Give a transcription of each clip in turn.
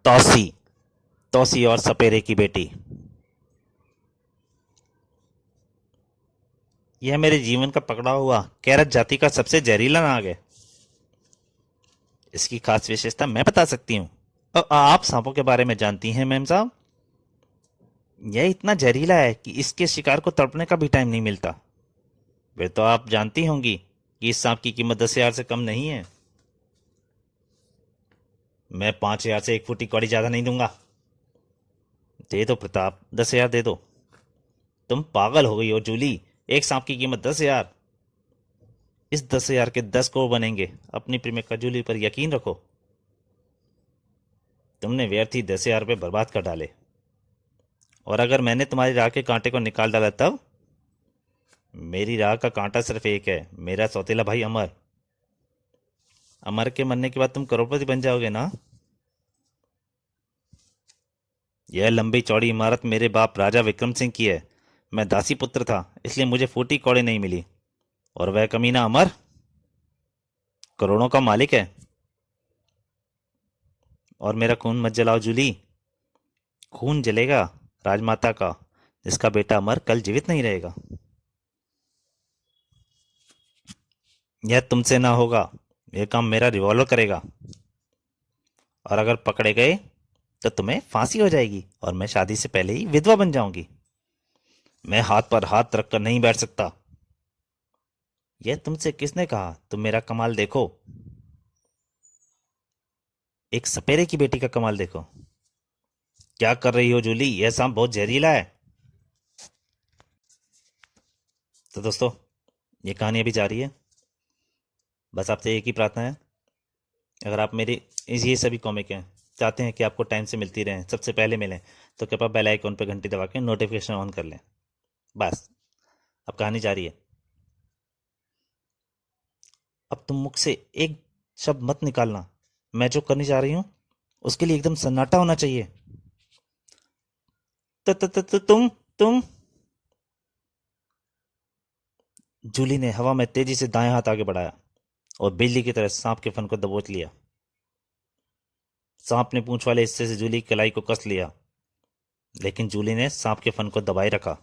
तौसी। तौसी और सपेरे की बेटी। यह मेरे जीवन का पकड़ा हुआ कैरत जाति का सबसे जहरीला नाग है। इसकी खास विशेषता मैं बता सकती हूँ। आप सांपों के बारे में जानती हैं मेम साहब? यह इतना जहरीला है कि इसके शिकार को तड़पने का भी टाइम नहीं मिलता। फिर तो आप जानती होंगी कि इस सांप की कीमत 10,000 से कम नहीं है। मैं 5,000 से 1 फुटी कौड़ी ज्यादा नहीं दूंगा। दे दो प्रताप, 10,000 दे दो। तुम पागल हो गई हो जूली। एक सांप की कीमत 10,000। इस 10,000 के 10 करोड़ बनेंगे। अपनी प्रेमिका जूली पर यकीन रखो। तुमने व्यर्थ ही 10,000 रुपये बर्बाद कर डाले। और अगर मैंने तुम्हारी राह के कांटे को निकाल डाला तब? मेरी राह का कांटा सिर्फ एक है, मेरा सौतेला भाई अमर। अमर के मरने के बाद तुम करोड़पति बन जाओगे ना? यह लंबी चौड़ी इमारत मेरे बाप राजा विक्रम सिंह की है। मैं दासी पुत्र था, इसलिए मुझे फूटी कौड़ी नहीं मिली। और वह कमीना अमर करोड़ों का मालिक है। और मेरा खून मत जलाओ जूली। खून जलेगा राजमाता का, जिसका बेटा अमर कल जीवित नहीं रहेगा। यह तुमसे ना होगा। यह काम मेरा रिवॉल्वर करेगा। और अगर पकड़े गए तो तुम्हें फांसी हो जाएगी और मैं शादी से पहले ही विधवा बन जाऊंगी। मैं हाथ पर हाथ रखकर नहीं बैठ सकता। यह तुमसे किसने कहा? तुम मेरा कमाल देखो। एक सपेरे की बेटी का कमाल देखो। क्या कर रही हो जूली? यह सांप बहुत जहरीला है। तो दोस्तों, ये कहानी अभी जारी है। बस आपसे एक ही प्रार्थना है, अगर आप मेरे ये सभी कॉमिक हैं चाहते हैं कि आपको टाइम से मिलती रहें, सबसे पहले मिलें, तो कृपया बेल आइकॉन पर घंटी दबा के नोटिफिकेशन ऑन कर लें। बस, अब कहानी जारी है। अब तुम मुख से एक शब्द मत निकालना। मैं जो करने जा रही हूं उसके लिए एकदम सन्नाटा होना चाहिए। तुम। जूली ने हवा में तेजी से दाएं हाथ आगे बढ़ाया और बिजली की तरह सांप के फन को दबोच लिया। सांप ने पूंछ वाले हिस्से से जूली की कलाई को कस लिया, लेकिन जूली ने सांप के फन को दबाए रखा।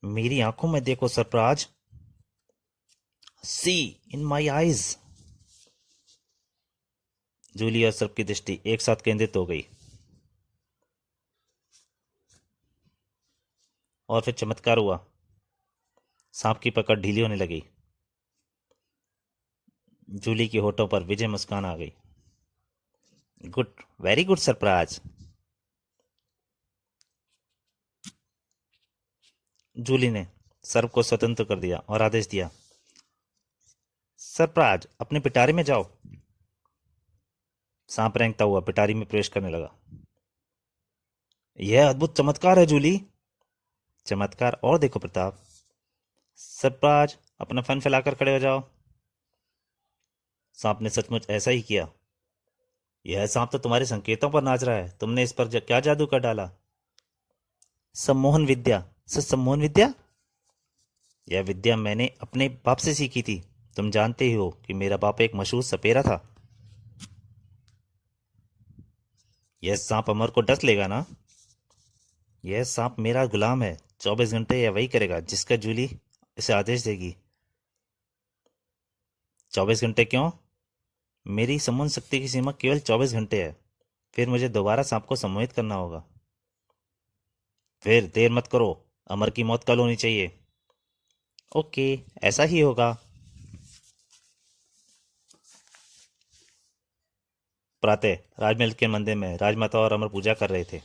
मेरी आंखों में देखो सरफराज। सी इन माई आईज। जूली और सर्प की दृष्टि एक साथ केंद्रित हो गई और फिर चमत्कार हुआ। सांप की पकड़ ढीली होने लगी। जूली के होठों पर विजय मुस्कान आ गई। Good, very good Sarfaraz. Julie ने सर्प को स्वतंत्र कर दिया और आदेश दिया, सरफराज अपने पिटारे में जाओ। सांप रेंगता हुआ पिटारी में प्रवेश करने लगा। यह अद्भुत चमत्कार है जूली। चमत्कार और देखो प्रताप। सरफराज अपना फन फैलाकर खड़े हो जाओ। सांप ने सचमुच ऐसा ही किया। यह सांप तो तुम्हारे संकेतों पर नाच रहा है। तुमने इस पर क्या जादू कर डाला? सम्मोहन विद्या। सम्मोहन विद्या? यह विद्या मैंने अपने बाप से सीखी थी। तुम जानते ही हो कि मेरा बाप एक मशहूर सपेरा था। यह सांप अमर को डस लेगा ना? यह सांप मेरा गुलाम है। 24 घंटे यह वही करेगा जिसका जूली इसे आदेश देगी। 24 घंटे क्यों? मेरी सम्मोहन शक्ति की सीमा केवल 24 घंटे है। फिर मुझे दोबारा सांप को सम्मोहित करना होगा। फिर देर मत करो। अमर की मौत कल होनी चाहिए। ओके, ऐसा ही होगा। प्रातः राजमहल के मंदिर में राजमाता और अमर पूजा कर रहे थे।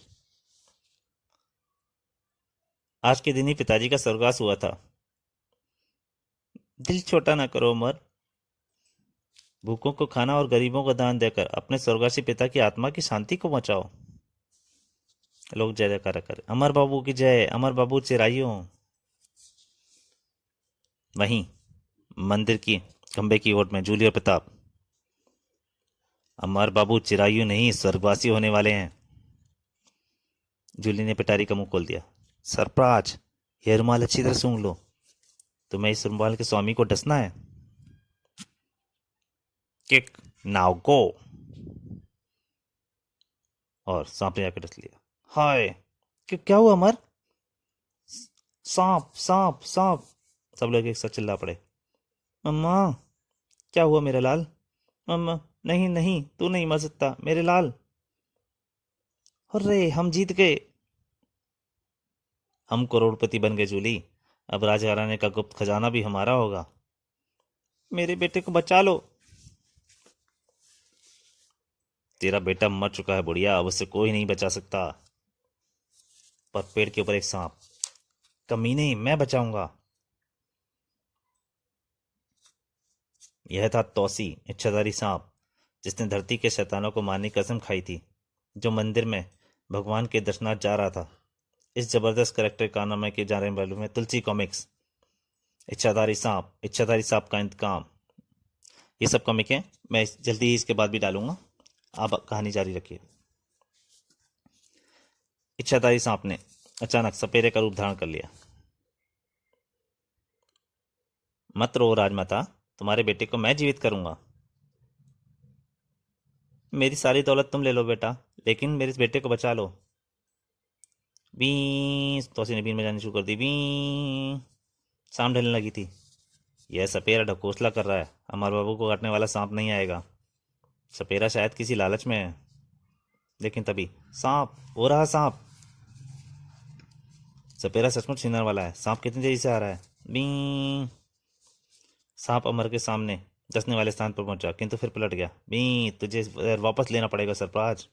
आज के दिन ही पिताजी का स्वर्गवास हुआ था। दिल छोटा ना करो अमर। भूखों को खाना और गरीबों को दान देकर अपने स्वर्गवासी पिता की आत्मा की शांति को बचाओ। लोग जय जयकार कर, अमर बाबू की जय, अमर बाबू चिराइयों। वहीं मंदिर की खंबे की ओट में जूली और प्रताप। अमर बाबू चिरायु नहीं, स्वर्गवासी होने वाले हैं। जूली ने पिटारी का मुंह खोल दिया। सरप्राज, यह रुमाल अच्छी तरह सूंघ लो। तुम्हें इस रुमाल के स्वामी को डसना है। किक। Now go. और सांप ने जाकर डस लिया। हाय, क्या हुआ अमर? सांप सांप सांप! सब लोग एक साथ चिल्ला पड़े। मम्मा, क्या हुआ मेरे लाल? मम्मा, नहीं नहीं, तू नहीं मर सकता मेरे लाल। अरे, हम जीत गए। हम करोड़पति बन गए जूली। अब राजघराने का गुप्त खजाना भी हमारा होगा। मेरे बेटे को बचा लो। तेरा बेटा मर चुका है बुढ़िया, अब उसे कोई नहीं बचा सकता। पर पेड़ के ऊपर एक सांप। कमीने, मैं बचाऊंगा। यह था तौसी, इच्छाधारी सांप, जिसने धरती के शैतानों को मारने की कसम खाई थी, जो मंदिर में भगवान के दर्शनार्थ जा रहा था। इस जबरदस्त करेक्टर का नाम है कि जाने वालों में तुलसी कॉमिक्स। इच्छाधारी सांप का इंतकाम। ये सब कॉमिक है, मैं जल्दी ही इसके बाद भी डालूंगा। आप कहानी जारी रखिए। इच्छाधारी सांप ने अचानक सपेरे का रूप धारण कर लिया। मत रो राजमाता, तुम्हारे बेटे को मैं जीवित करूंगा। मेरी सारी दौलत तुम ले लो बेटा, लेकिन मेरे इस बेटे को बचा लो। बीस तोसी ने बीन बजानी शुरू कर दी। बी सांप ढलने लगी थी। यह सपेरा ढकोसला कर रहा है, अमर बाबू को काटने वाला सांप नहीं आएगा। सपेरा शायद किसी लालच में है। लेकिन तभी सांप, हो रहा सांप! सपेरा सचमुच छीनने वाला है। सांप कितनी तेजी से आ रहा है। बी सांप अमर के सामने डसने वाले स्थान पर पहुंचा, किंतु फिर पलट गया। बी तुझे जहर वापस लेना पड़ेगा सरफराज।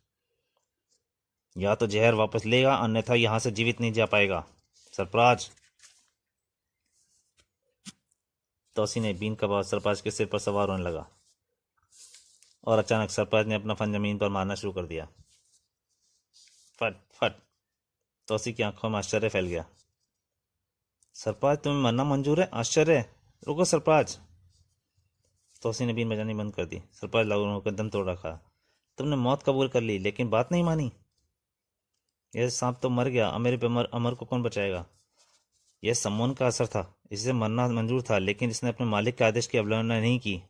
या तो जहर वापस लेगा, अन्यथा यहां से जीवित नहीं जा पाएगा सरफराज। तोसी ने बीन का बाद सरफराज के सिर पर सवार होने लगा, और अचानक सरफराज ने अपना फन जमीन पर मारना शुरू कर दिया। फट फट! तोसी की आंखों में आश्चर्य फैल गया। सरफराज, तुम्हें मरना मंजूर है? आश्चर्य! रुको सरफराज! तोसी ने बीन बजानी बंद कर दी। सरफराज लागू होकर दम तोड़ रखा। तुमने मौत कबूल कर ली, लेकिन बात नहीं मानी। यह सांप तो मर गया, अमर को कौन बचाएगा? यह सम्मोहन का असर था। इसे मरना मंजूर था, लेकिन इसने अपने मालिक के आदेश की अवहेलना नहीं की।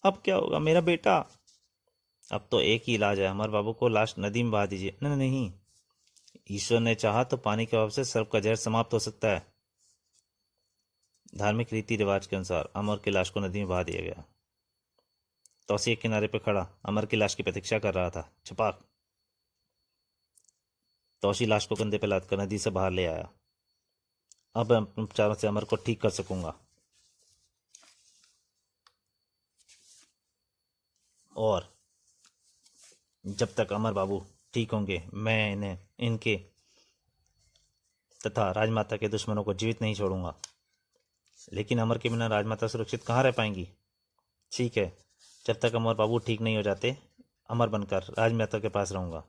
अब क्या होगा मेरा बेटा? अब तो एक ही इलाज है, अमर बाबू को लाश नदी में बहा दीजिए। नहीं नहीं, ईश्वर ने चाहा तो पानी के अभाव से सर्प का जहर समाप्त हो सकता है। धार्मिक रीति रिवाज के अनुसार अमर की लाश को नदी में बहा दिया गया। तौसी एक किनारे पर खड़ा अमर की लाश की प्रतीक्षा कर रहा था। छपाक! तौसी लाश को कंधे पर लादकर नदी से बाहर ले आया। अब मैं अपने उपचारों से अमर को ठीक कर सकूंगा। और जब तक अमर बाबू ठीक होंगे, मैं इन्हें, इनके तथा राजमाता के दुश्मनों को जीवित नहीं छोड़ूंगा। लेकिन अमर के बिना राजमाता सुरक्षित कहाँ रह पाएंगी? ठीक है, जब तक अमर बाबू ठीक नहीं हो जाते, अमर बनकर राजमाता के पास रहूंगा।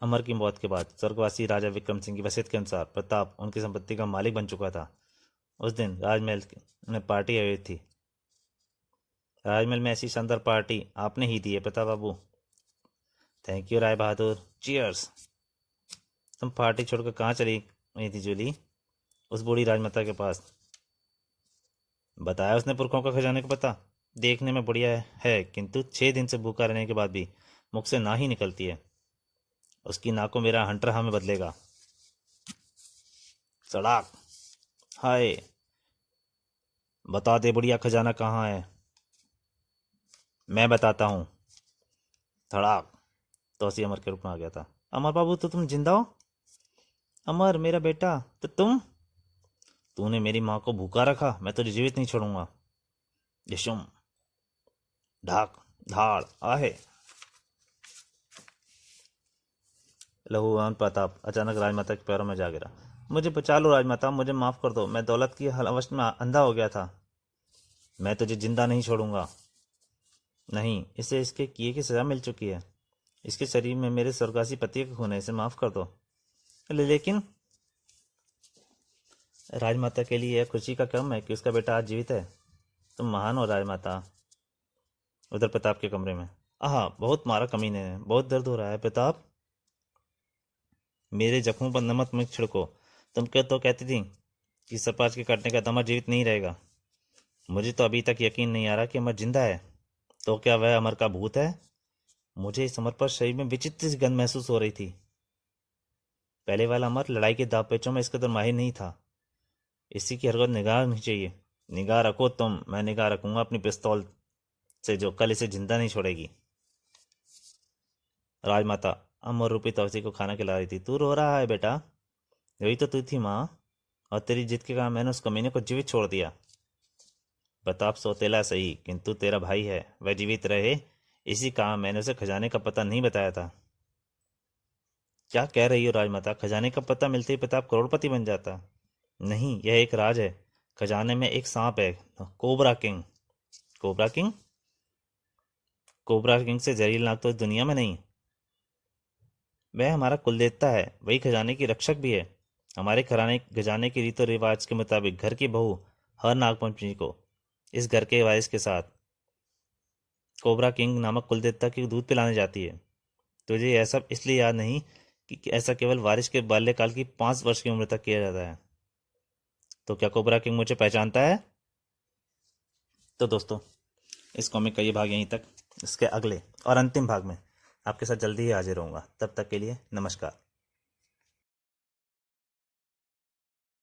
अमर की मौत के बाद स्वर्गवासी राजा विक्रम सिंह की वसीयत के अनुसार प्रताप उनकी संपत्ति का मालिक बन चुका था। उस दिन राजमहल में पार्टी आयोजित थी। राजमहल में ऐसी शानदार पार्टी आपने ही दी है Pratap Babu. Thank you Rai Bahadur. Cheers! तुम पार्टी छोड़कर कहाँ चली गई थी जूली? उस बूढ़ी राजमाता के पास। बताया उसने पुरखों का खजाने को पता। देखने में बढ़िया है, किंतु 6 दिन से भूखा रहने के बाद भी मुख से ना ही निकलती है। उसकी नाक को मेरा हंटर हमें बदलेगा। सड़ाक! हाय, बता दे बुढ़िया, खजाना कहाँ है? मैं बताता हूँ। धड़ाक! तोसी अमर के रूप में आ गया था। अमर बाबू, तो तुम जिंदा हो? अमर मेरा बेटा, तो तूने मेरी माँ को भूखा रखा, मैं तुझे जीवित नहीं छोड़ूंगा। यशुम! ढाक धाड़ आहे! लहूवान प्रताप अचानक राजमाता के पैरों में जा गिरा। मुझे बचा लो राजमाता, मुझे माफ कर दो, मैं दौलत की हवस में अंधा हो गया था। मैं तुझे जिंदा नहीं छोड़ूंगा। नहीं, इसे इसके किए की सजा मिल चुकी है। इसके शरीर में मेरे स्वर्गवासी पति का खून है, इसे माफ कर दो। लेकिन राजमाता के लिए यह खुशी का क्रम है कि उसका बेटा आज जीवित है। तुम महान हो राजमाता। उधर प्रताप के कमरे में। आह, बहुत मारा कमीने ने, बहुत दर्द हो रहा है प्रताप। मेरे जख्मों पर नमक मत छिड़को। तुम क्या तो कहती थी कि सरपाज के काटने का दमा जीवित नहीं रहेगा। मुझे तो अभी तक यकीन नहीं आ रहा कि अमर जिंदा है। तो क्या वह अमर का भूत है? मुझे इस अमर पर शरीर में विचित्र सी गंध महसूस हो रही थी। पहले वाला अमर लड़ाई के दाव पेचों में इस कदर माहिर नहीं था। इसी की हरकत निगाह नहीं चाहिए। निगाह रखो तुम, मैं निगाह रखूंगा अपनी पिस्तौल से जो कल इसे जिंदा नहीं छोड़ेगी। राजमाता अमर रूपी तवसी को खाना खिला रही थी। तू रो रहा है बेटा? यही तो तू थी माँ, और तेरी जिद के कारण मैंने उस कमीने को जीवित छोड़ दिया। प्रताप सौतेला सही, किंतु तेरा भाई है, वह जीवित रहे इसी काम मैंने उसे खजाने का पता नहीं बताया था। क्या कह रही हो राजमाता? खजाने का पता मिलते ही प्रताप करोड़पति बन जाता? नहीं, यह एक राज है। खजाने में एक सांप है, cobra king. Cobra king? Cobra king से जहरीला नाग तो इस दुनिया में नहीं। वह हमारा कुलदेवता है, वही खजाने की रक्षक भी है। हमारे घराने खजाने की रीतो रिवाज के मुताबिक घर की बहू हर नागपंचमी को इस घर के वारिस के साथ कोबरा किंग नामक कुलदेवता की दूध पिलाने जाती है। तुझे यह सब इसलिए याद नहीं कि ऐसा केवल वारिस के बाल्यकाल की 5 वर्ष की उम्र तक किया जाता है। तो क्या कोबरा किंग मुझे पहचानता है? तो दोस्तों, इस कॉमिक का ये भाग यहीं तक। इसके अगले और अंतिम भाग में आपके साथ जल्दी ही हाजिर होऊंगा। तब तक के लिए नमस्कार।